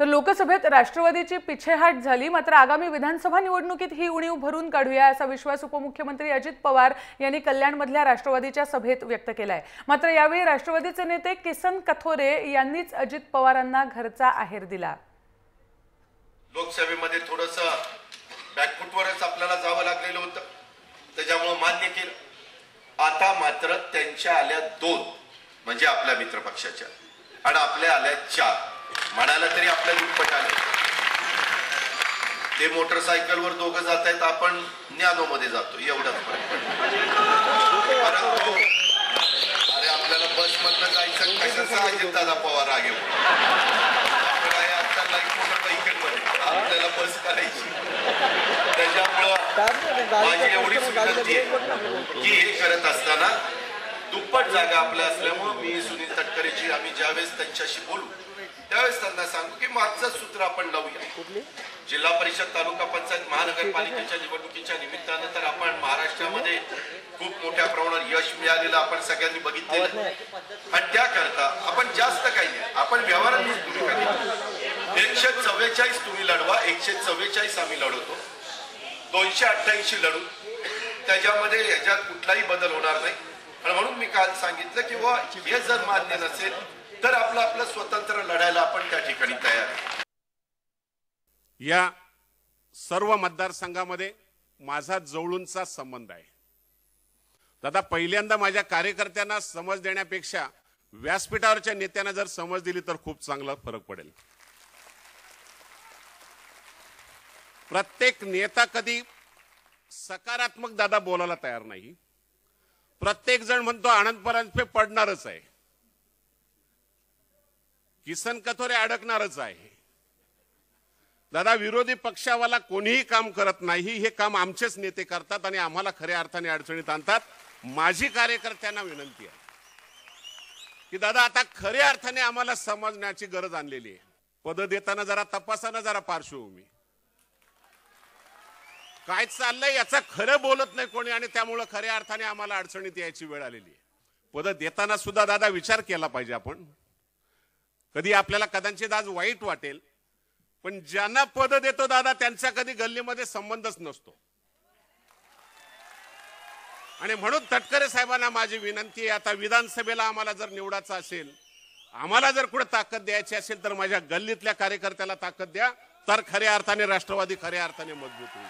तर लोकसभेत राष्ट्रवादीची पिछेहाट झाली, मात्र आगामी विधानसभा निवडणुकीत ही उणीव भरून काढूया असा विश्वास उपमुख्यमंत्री अजित पवार यांनी कल्याणमधल्या राष्ट्रवादीच्या सभेत व्यक्त केलाय। मात्र यावेळी राष्ट्रवादीचे नेते किसन कथोरे यांनीच अजित पवारांना घरचा आहेर दिला। लोकसभेमध्ये थोडंसं बॅकफुटवरच आपल्याला जावं लागलेलं होतं, त्याच्यामुळे मान्य केलं। आता मात्र त्यांच्या आल्या 2 म्हणजे आपल्या मित्रपक्षाच्या, आणि आपल्या आल्या 4 म्हणाला तरी आपल्याला दुप्पट आलं। ते मोटरसायकलवर दोघं जात आहेत, आपण न्यानो मध्ये जातो, एवढाच फरक पडतो। परंतु अरे आपल्याला बस मधनं जायचं कशाचा अजितदादा पवार आगे आपल्याला बस करायची। त्याच्यामुळं माझी एवढी विनंती आहे की हे करत असताना दुप्पट जागा आपल्या असल्यामुळे मी सुनील तटकरेजी आम्ही ज्यावेळेस त्यांच्याशी बोलू त्यावेळेस त्यांना सांगू की मागचं सूत्र आपण लावूया। जिल्हा परिषद, तालुका पंचायत, महानगरपालिकेच्या निवडणुकीच्या निमित्तानं तर आपण महाराष्ट्रामध्ये खूप मोठ्या प्रमाणात यश मिळालेलं आपण सगळ्यांनी बघितलेलं, आणि त्याकरता आपण जास्त काही नाही, आपण व्यवहारातच भूमिका घेतली। 144 तुम्ही लढवा, 144 आम्ही लढवतो, 288 लढू, त्याच्यामध्ये ह्याच्यात कुठलाही बदल होणार नाही। आणि म्हणून मी काल सांगितलं की हे जर मान्य नसेल तर आपलं स्वतंत्र लढायला आपण त्या ठिकाणी तयार आहे। या सर्व मतदारसंघामध्ये माझा जवळूनचा संबंध आहे। दादा, पहिल्यांदा माझ्या कार्यकर्त्यांना समज देण्यापेक्षा व्यासपीठावरच्या नेत्यांना जर समज दिली तर खूप चांगला फरक पडेल। प्रत्येक नेता कधी सकारात्मक दादा बोलायला तयार नाही। प्रत्येक जण म्हणतो आनंद परांजपे पडणारच आहे, किसन कथोरे अडकणारच आहे। दादा, विरोधी पक्षावाला कोणीही काम करत नाही, हे काम आमचेच नेते करतात आणि आम्हाला खऱ्या अर्थाने अडचणीत आणतात। माझी कार्यकर्त्यांना विनंती आहे की दादा, आता खऱ्या अर्थाने आम्हाला समजण्याची गरज आणलेली आहे। पद देताना जरा तपासाना, जरा पार्श्वभूमी काय चाललंय याचा खरं बोलत नाही कोणी, आणि त्यामुळे खऱ्या अर्थाने आम्हाला अडचणीत यायची वेळ आलेली आहे। पद देताना सुद्धा दादा विचार केला पाहिजे आपण। कधी आपल्याला कदाचित आज वाईट वाटेल, पण ज्यांना पद देतो दादा त्यांचा कधी गल्लीमध्ये संबंधच नसतो। आणि म्हणून तटकरे साहेबांना माझी विनंती आहे, आता विधानसभेला आम्हाला जर निवडायचं असेल, आम्हाला जर कुठे ताकद द्यायची असेल तर माझ्या गल्लीतल्या कार्यकर्त्याला ताकद द्या, तर खऱ्या अर्थाने राष्ट्रवादी खऱ्या अर्थाने मजबूत होईल।